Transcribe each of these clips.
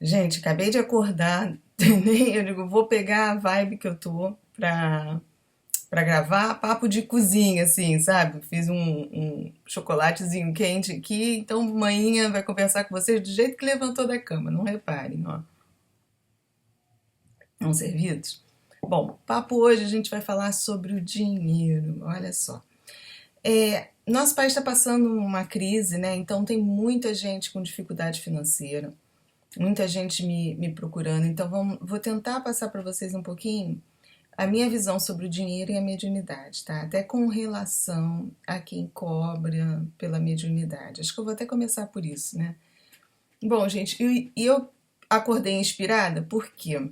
Gente, acabei de acordar, nem eu digo, vou pegar a vibe que eu tô pra gravar papo de cozinha, assim, sabe? Fiz um chocolatezinho quente aqui, então manhã vai conversar com vocês do jeito que levantou da cama, não reparem, ó. Não servidos? Bom, papo hoje a gente vai falar sobre o dinheiro, olha só. Nosso país está passando uma crise, né? Então tem muita gente com dificuldade financeira, muita gente me procurando. Então vou tentar passar para vocês um pouquinho a minha visão sobre o dinheiro e a mediunidade, tá? Até com relação a quem cobra pela mediunidade. Acho que eu vou até começar por isso, né? Bom, gente, eu acordei inspirada porque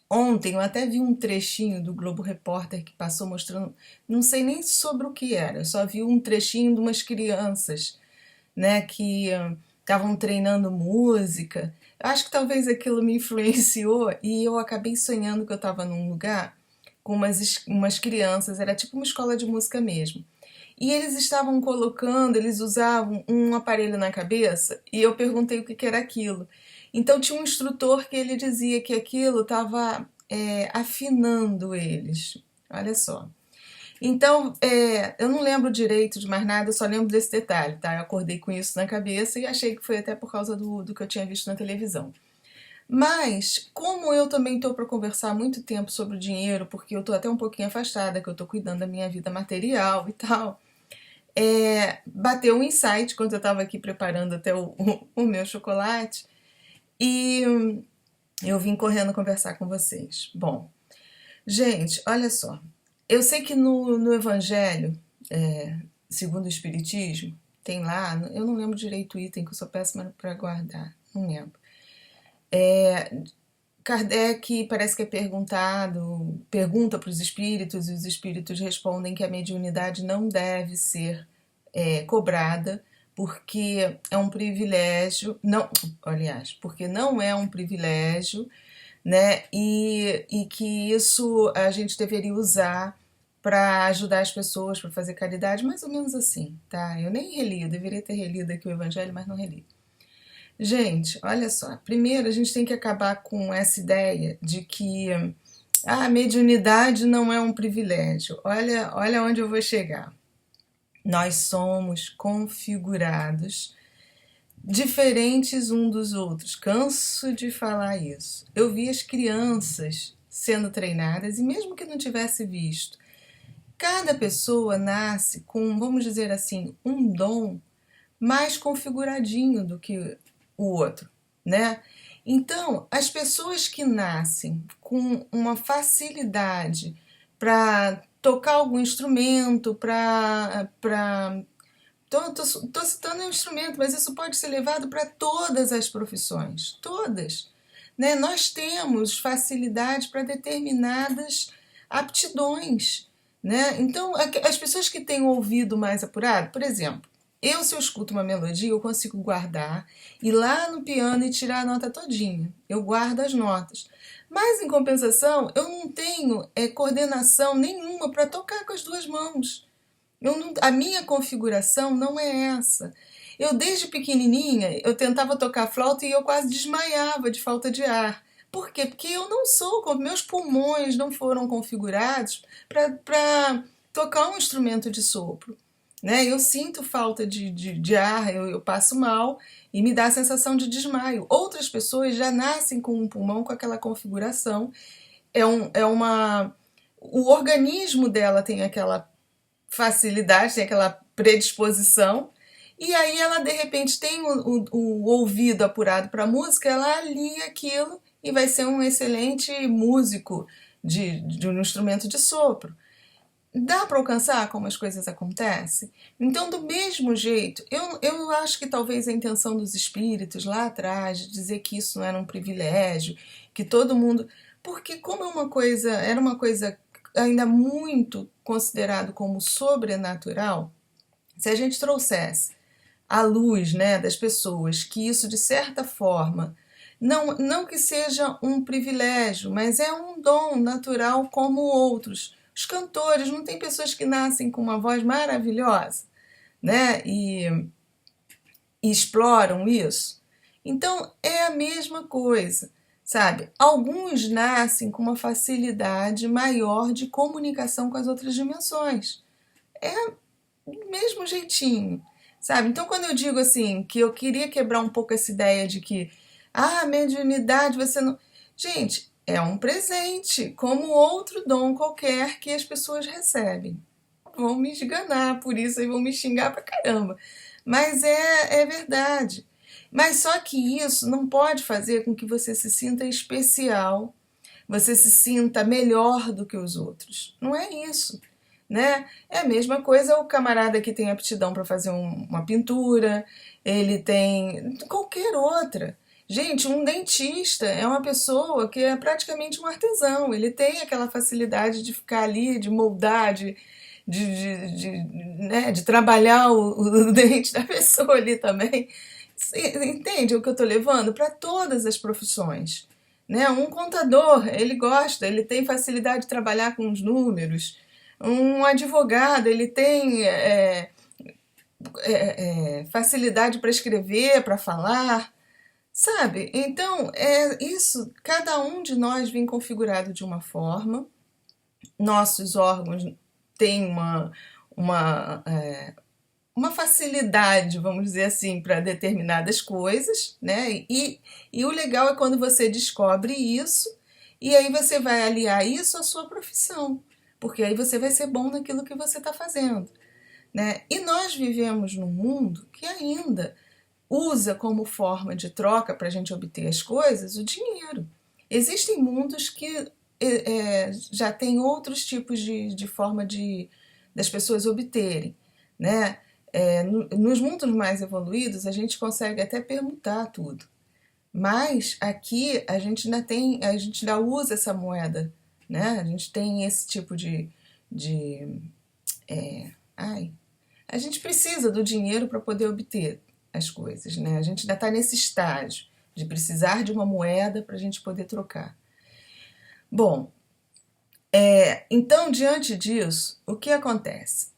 ontem eu até vi um trechinho do Globo Repórter que passou mostrando, não sei nem sobre o que era, eu só vi um trechinho de umas crianças, né, que estavam treinando música. Eu acho que talvez aquilo me influenciou e eu acabei sonhando que eu estava num lugar com umas crianças, era tipo uma escola de música mesmo. E eles estavam colocando, eles usavam um aparelho na cabeça e eu perguntei o que que era aquilo. Então tinha um instrutor que ele dizia que aquilo estava afinando eles. Olha só. Então, eu não lembro direito de mais nada, eu só lembro desse detalhe, tá? Eu acordei com isso na cabeça e achei que foi até por causa do que eu tinha visto na televisão. Mas, como eu também estou para conversar há muito tempo sobre o dinheiro, porque eu estou até um pouquinho afastada, que eu estou cuidando da minha vida material e tal, bateu um insight quando eu estava aqui preparando até o meu chocolate e eu vim correndo conversar com vocês. Bom, gente, olha só. Eu sei que no Evangelho, segundo o Espiritismo, tem lá, eu não lembro direito o item, que eu sou péssima para guardar, não lembro. Kardec parece que é pergunta para os espíritos e os espíritos respondem que a mediunidade não deve ser cobrada porque é um privilégio, não, aliás, porque não é um privilégio, né? E que isso a gente deveria usar para ajudar as pessoas, para fazer caridade, mais ou menos assim, tá? Eu nem reli, eu deveria ter relido aqui o Evangelho, mas não reli. Gente, olha só. Primeiro, a gente tem que acabar com essa ideia de que a mediunidade não é um privilégio. Olha onde eu vou chegar. Nós somos configurados diferentes um dos outros. Canso de falar isso. Eu vi as crianças sendo treinadas e mesmo que não tivesse visto, cada pessoa nasce com, vamos dizer assim, um dom mais configuradinho do que o outro, né? Então, as pessoas que nascem com uma facilidade para tocar algum instrumento, tô citando um instrumento, mas isso pode ser levado para todas as profissões, todas. Né? Nós temos facilidade para determinadas aptidões. Né? Então, as pessoas que têm o ouvido mais apurado, por exemplo, se eu escuto uma melodia, eu consigo guardar, ir lá no piano e tirar a nota todinha. Eu guardo as notas. Mas, em compensação, eu não tenho coordenação nenhuma para tocar com as duas mãos. A minha configuração não é essa. Eu, desde pequenininha, eu tentava tocar flauta e eu quase desmaiava de falta de ar. Por quê? Porque eu não sou, meus pulmões não foram configurados para tocar um instrumento de sopro. Né? Eu sinto falta de ar, eu passo mal e me dá a sensação de desmaio. Outras pessoas já nascem com um pulmão com aquela configuração. O organismo dela tem aquela facilidade, tem aquela predisposição, e aí ela de repente tem o ouvido apurado para a música, ela alia aquilo e vai ser um excelente músico de um instrumento de sopro. Dá para alcançar como as coisas acontecem? Então, do mesmo jeito, eu acho que talvez a intenção dos espíritos lá atrás de dizer que isso não era um privilégio, que todo mundo. Porque, como era uma coisa ainda muito considerado como sobrenatural, se a gente trouxesse à luz, né, das pessoas que isso, de certa forma, não que seja um privilégio, mas é um dom natural como outros. Os cantores, não tem pessoas que nascem com uma voz maravilhosa, né? E exploram isso. Então é a mesma coisa, sabe? Alguns nascem com uma facilidade maior de comunicação com as outras dimensões. É do mesmo jeitinho, sabe? Então quando eu digo assim, que eu queria quebrar um pouco essa ideia de que, mediunidade você não. Gente, é um presente, como outro dom qualquer que as pessoas recebem. Vão me esganar por isso e vão me xingar pra caramba. Mas é verdade. Mas só que isso não pode fazer com que você se sinta especial, você se sinta melhor do que os outros. Não é isso, né? É a mesma coisa o camarada que tem aptidão para fazer uma pintura, ele tem qualquer outra. Gente, um dentista é uma pessoa que é praticamente um artesão. Ele tem aquela facilidade de ficar ali, de moldar, de trabalhar o dente da pessoa ali também. Entende o que eu estou levando? Para todas as profissões. Né? Um contador, ele gosta, ele tem facilidade de trabalhar com os números. Um advogado, ele tem facilidade para escrever, para falar, sabe? Então, isso, cada um de nós vem configurado de uma forma, nossos órgãos têm uma facilidade, vamos dizer assim, para determinadas coisas, né? E o legal é quando você descobre isso e aí você vai aliar isso à sua profissão, porque aí você vai ser bom naquilo que você está fazendo, né? E nós vivemos num mundo que ainda usa como forma de troca para a gente obter as coisas o dinheiro. Existem mundos que já têm outros tipos de forma das pessoas obterem, né? Nos mundos mais evoluídos a gente consegue até permutar tudo, mas aqui a gente ainda usa essa moeda, né? A gente tem esse tipo de ai, a gente precisa do dinheiro para poder obter as coisas, né? A gente ainda está nesse estágio de precisar de uma moeda para a gente poder trocar. Bom, então, diante disso, o que acontece?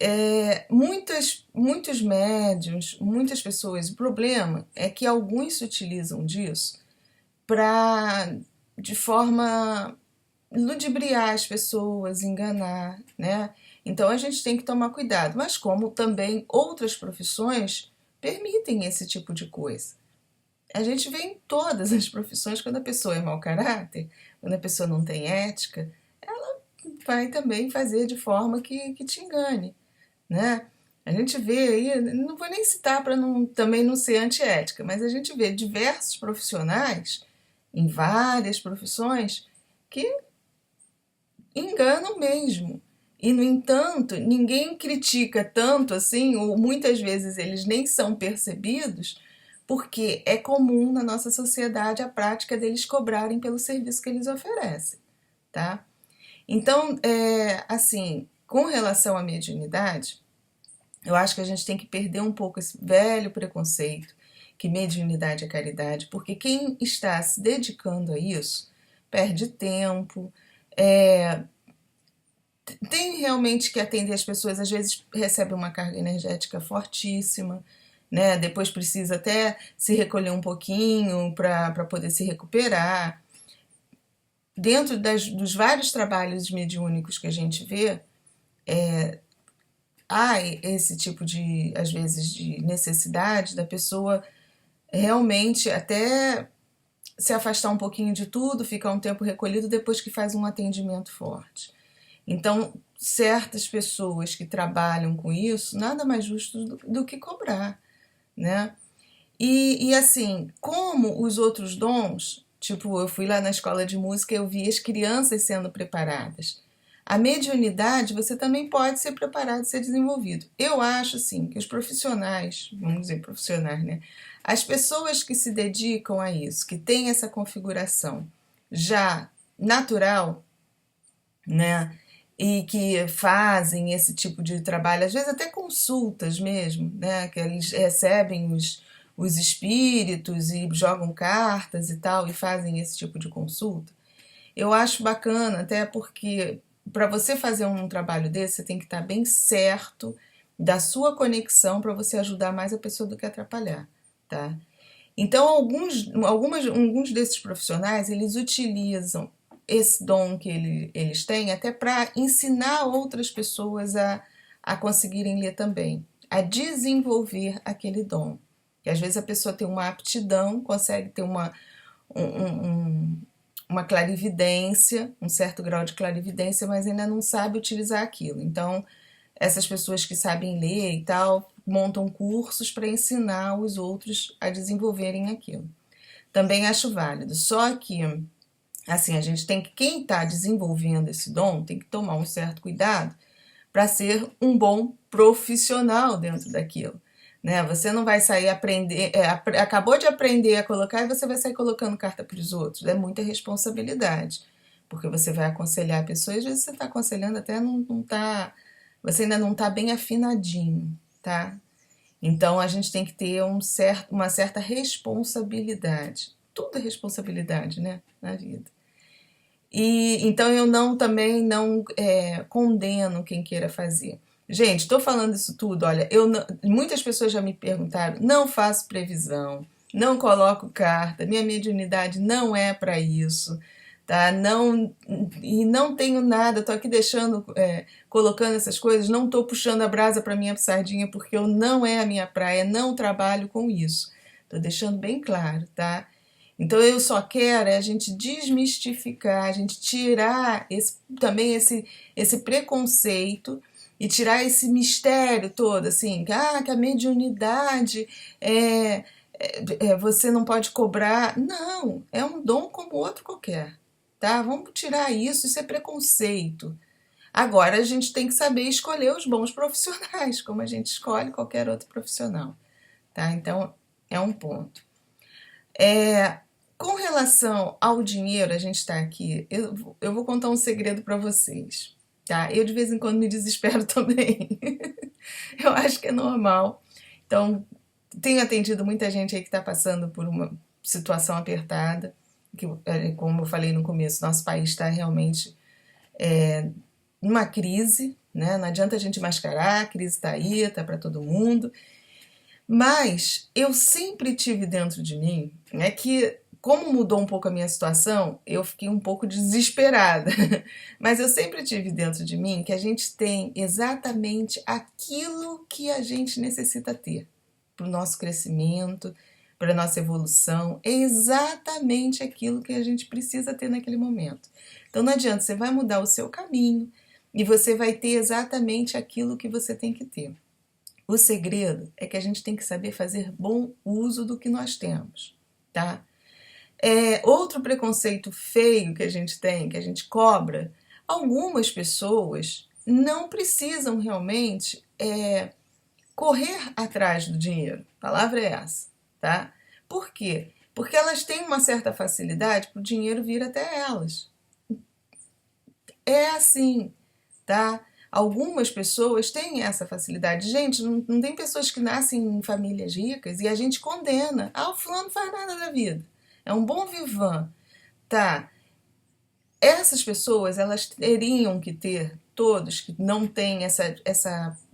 Muitos médiuns, muitas pessoas, o problema é que alguns se utilizam disso para, de forma ludibriar as pessoas, enganar, né? Então a gente tem que tomar cuidado, mas como também outras profissões permitem esse tipo de coisa. A gente vê em todas as profissões quando a pessoa é mau caráter, quando a pessoa não tem ética, ela vai também fazer de forma que te engane, né? A gente vê aí, não vou nem citar para também não ser antiética, mas a gente vê diversos profissionais em várias profissões que enganam mesmo. E, no entanto, ninguém critica tanto assim, ou muitas vezes eles nem são percebidos, porque é comum na nossa sociedade a prática deles cobrarem pelo serviço que eles oferecem, tá? Então, assim, com relação à mediunidade, eu acho que a gente tem que perder um pouco esse velho preconceito que mediunidade é caridade, porque quem está se dedicando a isso perde tempo, tem realmente que atender as pessoas, às vezes recebe uma carga energética fortíssima, né? Depois precisa até se recolher um pouquinho para poder se recuperar. Dentro dos vários trabalhos mediúnicos que a gente vê, há esse tipo de, às vezes, de necessidade da pessoa realmente até se afastar um pouquinho de tudo, ficar um tempo recolhido depois que faz um atendimento forte. Então, certas pessoas que trabalham com isso, nada mais justo do que cobrar, né? E assim, como os outros dons, tipo, eu fui lá na escola de música e eu vi as crianças sendo preparadas. A mediunidade, você também pode ser preparado, ser desenvolvido. Eu acho, assim, que os profissionais, vamos dizer profissionais, né? As pessoas que se dedicam a isso, que têm essa configuração já natural, né? E que fazem esse tipo de trabalho, às vezes até consultas mesmo, né? Que eles recebem os espíritos e jogam cartas e tal, e fazem esse tipo de consulta. Eu acho bacana, até porque para você fazer um trabalho desse, você tem que estar bem certo da sua conexão para você ajudar mais a pessoa do que atrapalhar, tá? Então, alguns desses profissionais, eles utilizam esse dom que eles têm até para ensinar outras pessoas a conseguirem ler também, a desenvolver aquele dom. E às vezes a pessoa tem uma aptidão, consegue ter uma clarividência, um certo grau de clarividência, mas ainda não sabe utilizar aquilo. Então, essas pessoas que sabem ler e tal, montam cursos para ensinar os outros a desenvolverem aquilo. Também acho válido. Só que, assim, a gente tem que, quem está desenvolvendo esse dom, tem que tomar um certo cuidado para ser um bom profissional dentro daquilo. Né? Você não vai sair acabou de aprender a colocar e você vai sair colocando carta para os outros. É muita responsabilidade, porque você vai aconselhar a pessoa e às vezes você está aconselhando até não tá, você ainda não está bem afinadinho, tá? Então a gente tem que ter uma certa responsabilidade. Tudo é responsabilidade, né, na vida. E então eu também não condeno quem queira fazer. Gente, estou falando isso tudo, olha, muitas pessoas já me perguntaram, não faço previsão, não coloco carta, minha mediunidade não é para isso, tá? E não tenho nada, estou aqui colocando essas coisas, não estou puxando a brasa para minha sardinha, porque não é a minha praia, não trabalho com isso. Estou deixando bem claro, tá? Então eu só quero a gente desmistificar, a gente tirar também esse preconceito e tirar esse mistério todo, assim, que a mediunidade você não pode cobrar. Não, é um dom como outro qualquer, tá? Vamos tirar isso é preconceito. Agora a gente tem que saber escolher os bons profissionais, como a gente escolhe qualquer outro profissional, tá? Então é um ponto. Com relação ao dinheiro, a gente está aqui, eu vou contar um segredo para vocês, tá? Eu de vez em quando me desespero também. Eu acho que é normal. Então, tenho atendido muita gente aí que está passando por uma situação apertada, que, como eu falei no começo, nosso país está realmente numa crise, né? Não adianta a gente mascarar, a crise está aí, está para todo mundo. Mas eu sempre tive dentro de mim, que como mudou um pouco a minha situação, eu fiquei um pouco desesperada. Mas eu sempre tive dentro de mim que a gente tem exatamente aquilo que a gente necessita ter para o nosso crescimento, para a nossa evolução. É exatamente aquilo que a gente precisa ter naquele momento. Então não adianta, você vai mudar o seu caminho e você vai ter exatamente aquilo que você tem que ter. O segredo é que a gente tem que saber fazer bom uso do que nós temos, tá? Outro preconceito feio que a gente tem, que a gente cobra, algumas pessoas não precisam realmente correr atrás do dinheiro. A palavra é essa, tá? Por quê? Porque elas têm uma certa facilidade para o dinheiro vir até elas. É assim, tá? Algumas pessoas têm essa facilidade. Gente, não tem pessoas que nascem em famílias ricas e a gente condena. O fulano não faz nada da vida. É um bom vivan. Tá. Essas pessoas, elas teriam que ter, todos que não têm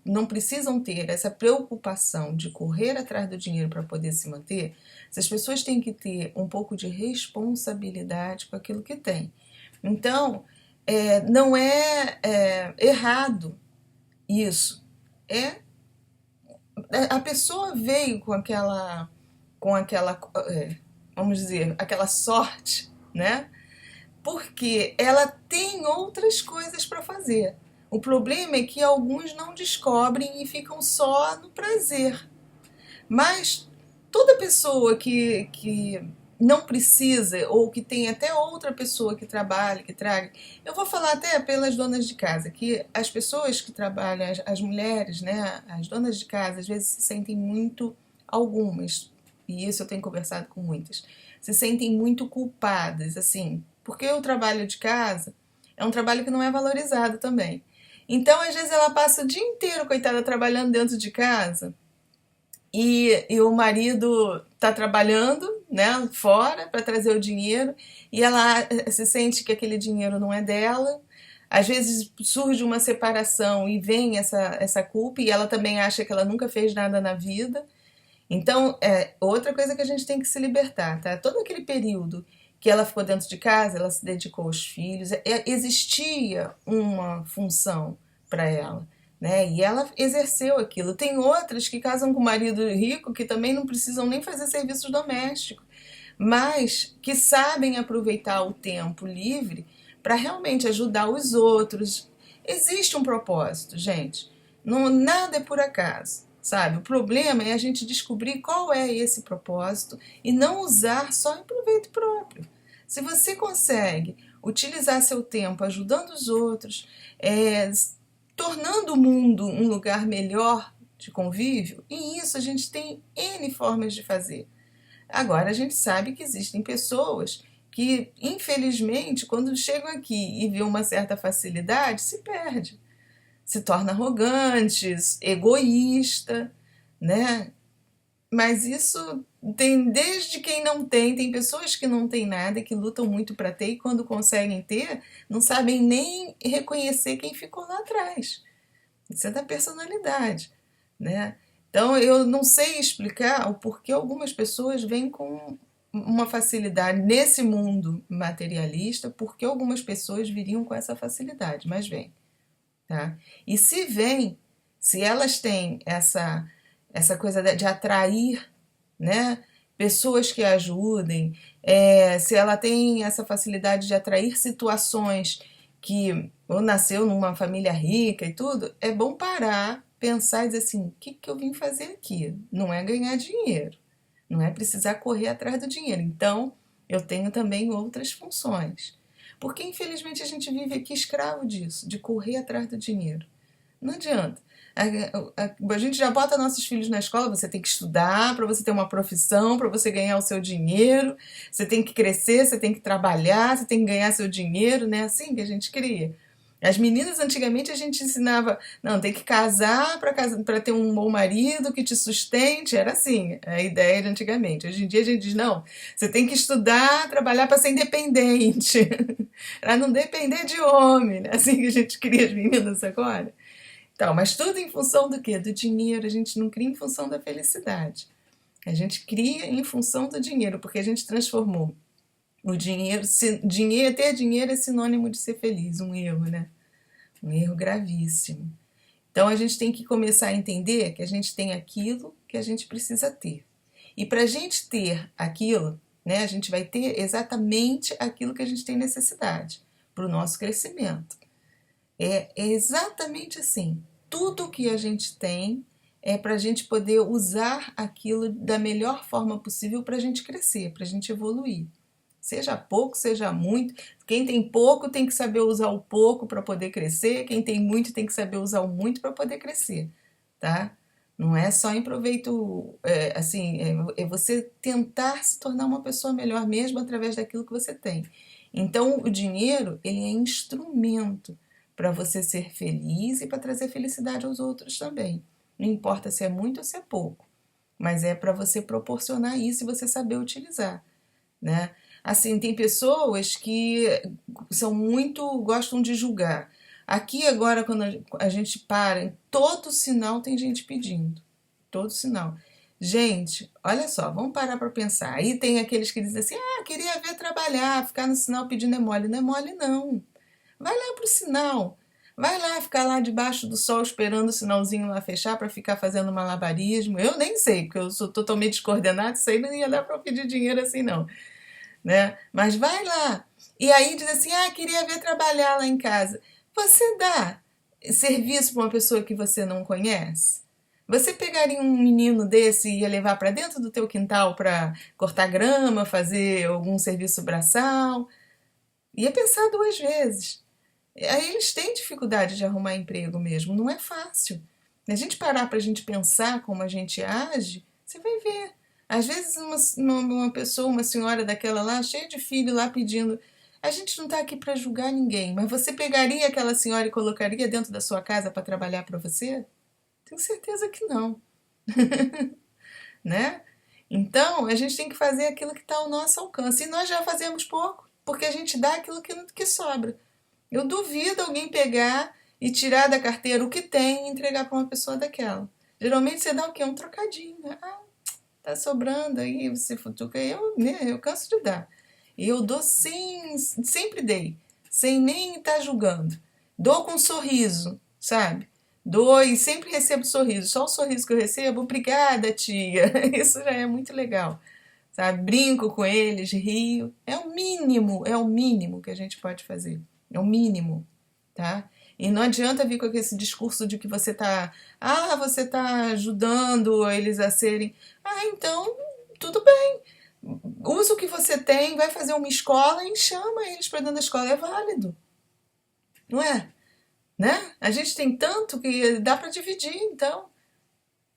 não precisam ter essa preocupação de correr atrás do dinheiro para poder se manter, essas pessoas têm que ter um pouco de responsabilidade com aquilo que têm. Então, não é errado isso. A pessoa veio com aquela vamos dizer, aquela sorte, né? Porque ela tem outras coisas para fazer. O problema é que alguns não descobrem e ficam só no prazer. Mas toda pessoa que não precisa, ou que tem até outra pessoa que trabalhe, que traga. Eu vou falar até pelas donas de casa, que as pessoas que trabalham, as mulheres, né, as donas de casa, às vezes se sentem muito, algumas, e isso eu tenho conversado com muitas, se sentem muito culpadas, assim, porque o trabalho de casa é um trabalho que não é valorizado também. Então, às vezes, ela passa o dia inteiro, coitada, trabalhando dentro de casa, e o marido está trabalhando, né, fora para trazer o dinheiro e ela se sente que aquele dinheiro não é dela. Às vezes surge uma separação e vem essa culpa e ela também acha que ela nunca fez nada na vida. Então, outra coisa que a gente tem que se libertar, tá? Todo aquele período que ela ficou dentro de casa, ela se dedicou aos filhos, existia uma função para ela, né? E ela exerceu aquilo. Tem outras que casam com marido rico que também não precisam nem fazer serviços domésticos, mas que sabem aproveitar o tempo livre para realmente ajudar os outros. Existe um propósito, gente. Não, nada é por acaso, sabe? O problema é a gente descobrir qual é esse propósito e não usar só em proveito próprio. Se você consegue utilizar seu tempo ajudando os outros, tornando o mundo um lugar melhor de convívio, e isso a gente tem N formas de fazer. Agora, a gente sabe que existem pessoas que, infelizmente, quando chegam aqui e vê uma certa facilidade, se perde. Se torna arrogante, egoísta, né? Mas isso tem desde quem não tem, tem pessoas que não têm nada e que lutam muito para ter e quando conseguem ter, não sabem nem reconhecer quem ficou lá atrás. Isso é da personalidade, né? Então eu não sei explicar o porquê algumas pessoas vêm com uma facilidade nesse mundo materialista, porque algumas pessoas viriam com essa facilidade, mas vêm, tá? E se vêm, se elas têm essa coisa de atrair, né, pessoas que ajudem, se ela tem essa facilidade de atrair situações que ou nasceu numa família rica e tudo, é bom parar, pensar e dizer assim, o que eu vim fazer aqui? Não é ganhar dinheiro, não é precisar correr atrás do dinheiro. Então, eu tenho também outras funções. Porque, infelizmente, a gente vive aqui escravo disso, de correr atrás do dinheiro. Não adianta. A gente já bota nossos filhos na escola, você tem que estudar para você ter uma profissão, para você ganhar o seu dinheiro, você tem que crescer, você tem que trabalhar, você tem que ganhar seu dinheiro, né? Assim que a gente cria. As meninas, antigamente, a gente ensinava, não, tem que casar para ter um bom marido que te sustente, era assim, a ideia de antigamente. Hoje em dia a gente diz, não, você tem que estudar, trabalhar para ser independente, para não depender de homem, né? Assim que a gente cria as meninas agora. Então, mas tudo em função do quê? Do dinheiro. A gente não cria em função da felicidade. A gente cria em função do dinheiro, porque a gente transformou o dinheiro. Ter dinheiro é sinônimo de ser feliz. Um erro, né? Um erro gravíssimo. Então a gente tem que começar a entender que a gente tem aquilo que a gente precisa ter. E para a gente ter aquilo, né, a gente vai ter exatamente aquilo que a gente tem necessidade para o nosso crescimento. É exatamente assim. Tudo que a gente tem é para a gente poder usar aquilo da melhor forma possível para a gente crescer, para a gente evoluir. Seja pouco, seja muito. Quem tem pouco tem que saber usar o pouco para poder crescer. Quem tem muito tem que saber usar o muito para poder crescer, tá? Não é só em proveito, é você tentar se tornar uma pessoa melhor mesmo através daquilo que você tem. Então, o dinheiro, ele é instrumento para você ser feliz e para trazer felicidade aos outros também. Não importa se é muito ou se é pouco, mas é para você proporcionar isso e você saber utilizar, né? Assim, tem pessoas que gostam de julgar. Aqui agora, quando a gente para, em todo sinal tem gente pedindo. Todo sinal. Gente, olha só, vamos parar para pensar. Aí tem aqueles que dizem assim, queria ver trabalhar, ficar no sinal pedindo é mole. Não é mole, não. Vai lá pro sinal. Vai lá ficar lá debaixo do sol esperando o sinalzinho lá fechar para ficar fazendo malabarismo. Eu nem sei, porque eu sou totalmente descoordenada, isso aí não ia dar para pedir dinheiro assim, não. Né? Mas vai lá. E aí diz assim, queria ver trabalhar lá em casa. Você dá serviço para uma pessoa que você não conhece? Você pegaria um menino desse e ia levar para dentro do teu quintal para cortar grama, fazer algum serviço braçal? Ia pensar duas vezes. Aí eles têm dificuldade de arrumar emprego mesmo, não é fácil. Se a gente parar para a gente pensar como a gente age, você vai ver. Às vezes uma pessoa, uma senhora daquela lá, cheia de filho lá pedindo, a gente não está aqui para julgar ninguém, mas você pegaria aquela senhora e colocaria dentro da sua casa para trabalhar para você? Tenho certeza que não. Né? Então, a gente tem que fazer aquilo que está ao nosso alcance. E nós já fazemos pouco, porque a gente dá aquilo que sobra. Eu duvido alguém pegar e tirar da carteira o que tem e entregar para uma pessoa daquela. Geralmente você dá o quê? Um trocadinho. tá sobrando aí, você futuca, eu canso de dar. Eu dou sem, sempre dei, sem nem estar julgando. Dou com um sorriso, sabe? Dou e sempre recebo sorriso. Só o sorriso que eu recebo, obrigada, tia. Isso já é muito legal, sabe? Brinco com eles, rio. É o mínimo que a gente pode fazer. É o mínimo, tá? E não adianta vir com esse discurso de que você tá ajudando eles a serem. Ah, então, tudo bem. Usa o que você tem, vai fazer uma escola e chama eles para dentro da escola. É válido, não é? Né? A gente tem tanto que dá para dividir, então.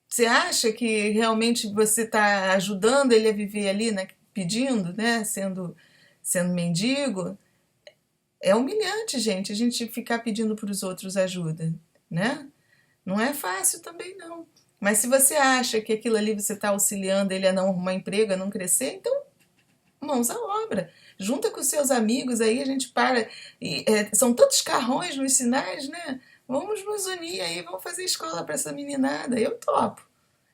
Você acha que realmente você está ajudando ele a viver ali, né, pedindo, né, sendo mendigo? É humilhante, gente, a gente ficar pedindo para os outros ajuda, né? Não é fácil também, não. Mas se você acha que aquilo ali você está auxiliando ele a não arrumar emprego, a não crescer, então mãos à obra. Junta com os seus amigos aí, a gente para. São tantos carrões nos sinais, né? Vamos nos unir aí, vamos fazer escola para essa meninada. Eu topo.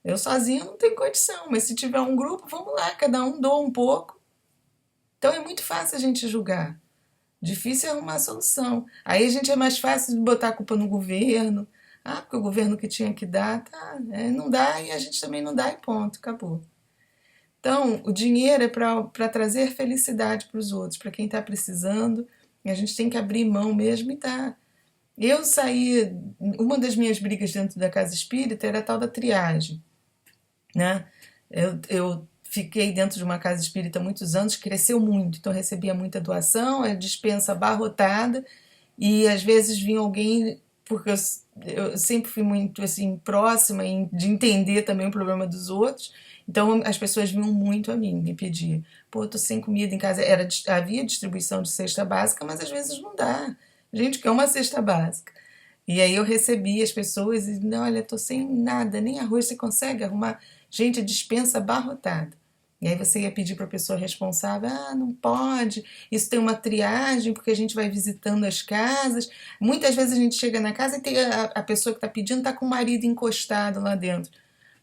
Eu sozinha não tenho condição, mas se tiver um grupo, vamos lá, cada um doa um pouco. Então é muito fácil a gente julgar. Difícil é arrumar a solução. Aí a gente é mais fácil de botar a culpa no governo. Ah, porque o governo que tinha que dar, tá, não dá e a gente também não dá e ponto, acabou. Então, o dinheiro é para trazer felicidade para os outros, para quem está precisando. E a gente tem que abrir mão mesmo e tá. Eu saí. Uma das minhas brigas dentro da casa espírita era a tal da triagem, né? Eu fiquei dentro de uma casa espírita há muitos anos, cresceu muito, então eu recebia muita doação, a despensa abarrotada, e às vezes vinha alguém, porque eu sempre fui muito assim próxima de entender também o problema dos outros, então as pessoas vinham muito a mim me pedir, pô, eu tô sem comida em casa, havia distribuição de cesta básica, mas às vezes não dá. Gente, que é uma cesta básica? E aí eu recebi as pessoas e, não, olha, tô sem nada, nem arroz, você consegue arrumar? Gente, a dispensa abarrotada. E aí você ia pedir para a pessoa responsável, ah, não pode, isso tem uma triagem, porque a gente vai visitando as casas. Muitas vezes a gente chega na casa e tem a pessoa que está pedindo está com o marido encostado lá dentro.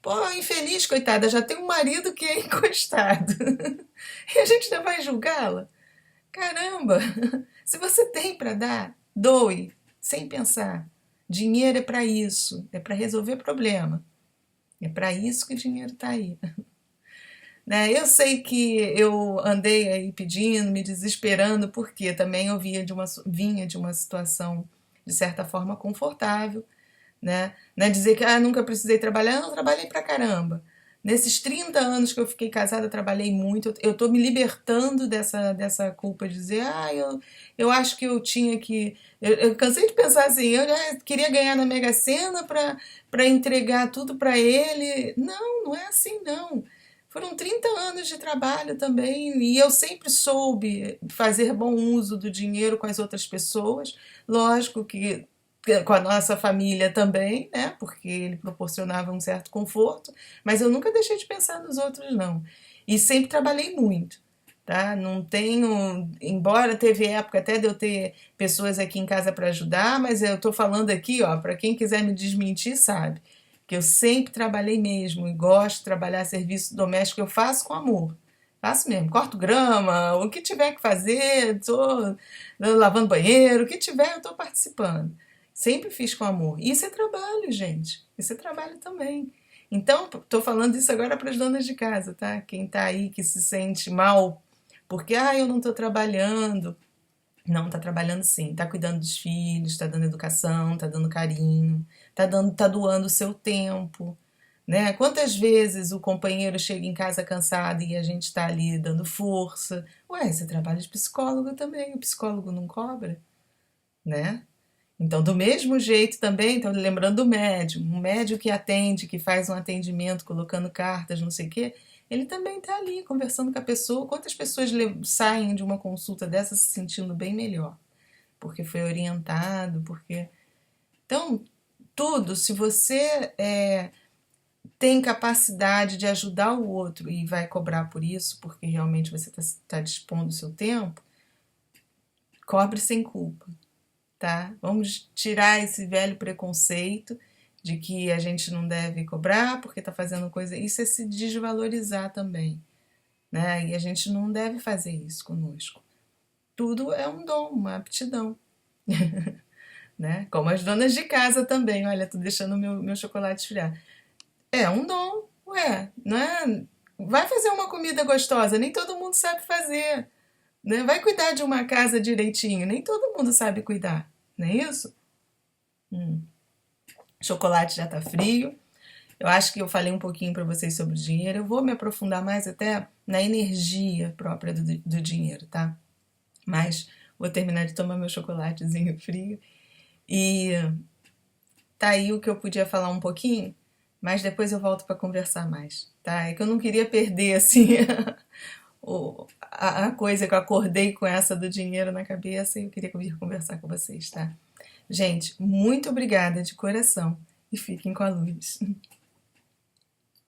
Pô, infeliz, coitada, já tem um marido que é encostado. E a gente ainda vai julgá-la? Caramba! Se você tem para dar, doe, sem pensar. Dinheiro é para isso, é para resolver problema. É para isso que o dinheiro está aí. Né? Eu sei que eu andei aí pedindo, me desesperando, porque também eu vinha de uma situação, de certa forma, confortável. Né? Não é dizer que nunca precisei trabalhar, não, trabalhei pra caramba. Nesses 30 anos que eu fiquei casada, eu trabalhei muito. Eu estou me libertando dessa culpa de dizer, eu acho que eu tinha que. Eu cansei de pensar assim, eu já queria ganhar na Mega Sena para entregar tudo para ele. Não, não é assim, não. Foram 30 anos de trabalho também, e eu sempre soube fazer bom uso do dinheiro com as outras pessoas. Lógico que com a nossa família também, né? Porque ele proporcionava um certo conforto, mas eu nunca deixei de pensar nos outros, não. E sempre trabalhei muito, tá? Não tenho, embora teve época até de eu ter pessoas aqui em casa para ajudar, mas eu tô falando aqui, ó, para quem quiser me desmentir, sabe, que eu sempre trabalhei mesmo e gosto de trabalhar serviço doméstico, eu faço com amor. Faço mesmo, corto grama, o que tiver que fazer, tô lavando banheiro, o que tiver, eu tô participando. Sempre fiz com amor. Isso é trabalho, gente. Isso é trabalho também. Então, estou falando isso agora para as donas de casa, tá? Quem está aí que se sente mal porque, eu não estou trabalhando. Não, está trabalhando sim. Está cuidando dos filhos, está dando educação, está dando carinho, tá doando o seu tempo, né? Quantas vezes o companheiro chega em casa cansado e a gente está ali dando força? Ué, você trabalha de psicólogo também. O psicólogo não cobra, né? Então, do mesmo jeito também, então, lembrando do médium, um médium que atende, que faz um atendimento, colocando cartas, não sei o quê, ele também está ali conversando com a pessoa. Quantas pessoas saem de uma consulta dessa se sentindo bem melhor? Porque foi orientado, porque. Então, tudo, se você tem capacidade de ajudar o outro e vai cobrar por isso, porque realmente você está dispondo do seu tempo, cobre sem culpa. Tá? Vamos tirar esse velho preconceito de que a gente não deve cobrar porque está fazendo coisa. Isso é se desvalorizar também, né? E a gente não deve fazer isso conosco. Tudo é um dom, uma aptidão, né? Como as donas de casa também. Olha, tô deixando meu chocolate esfriar. É um dom, ué, não é? Vai fazer uma comida gostosa, nem todo mundo sabe fazer, né? Vai cuidar de uma casa direitinho, nem todo mundo sabe cuidar, não é isso? Hum. O chocolate já tá frio. Eu acho que eu falei um pouquinho para vocês sobre o dinheiro. Eu vou me aprofundar mais até na energia própria do dinheiro, tá? Mas vou terminar de tomar meu chocolatezinho frio. E tá aí o que eu podia falar um pouquinho, mas depois eu volto para conversar mais, tá? É que eu não queria perder, assim, a coisa que eu acordei com essa do dinheiro na cabeça e eu queria vir conversar com vocês, tá? Gente, muito obrigada de coração e fiquem com a luz.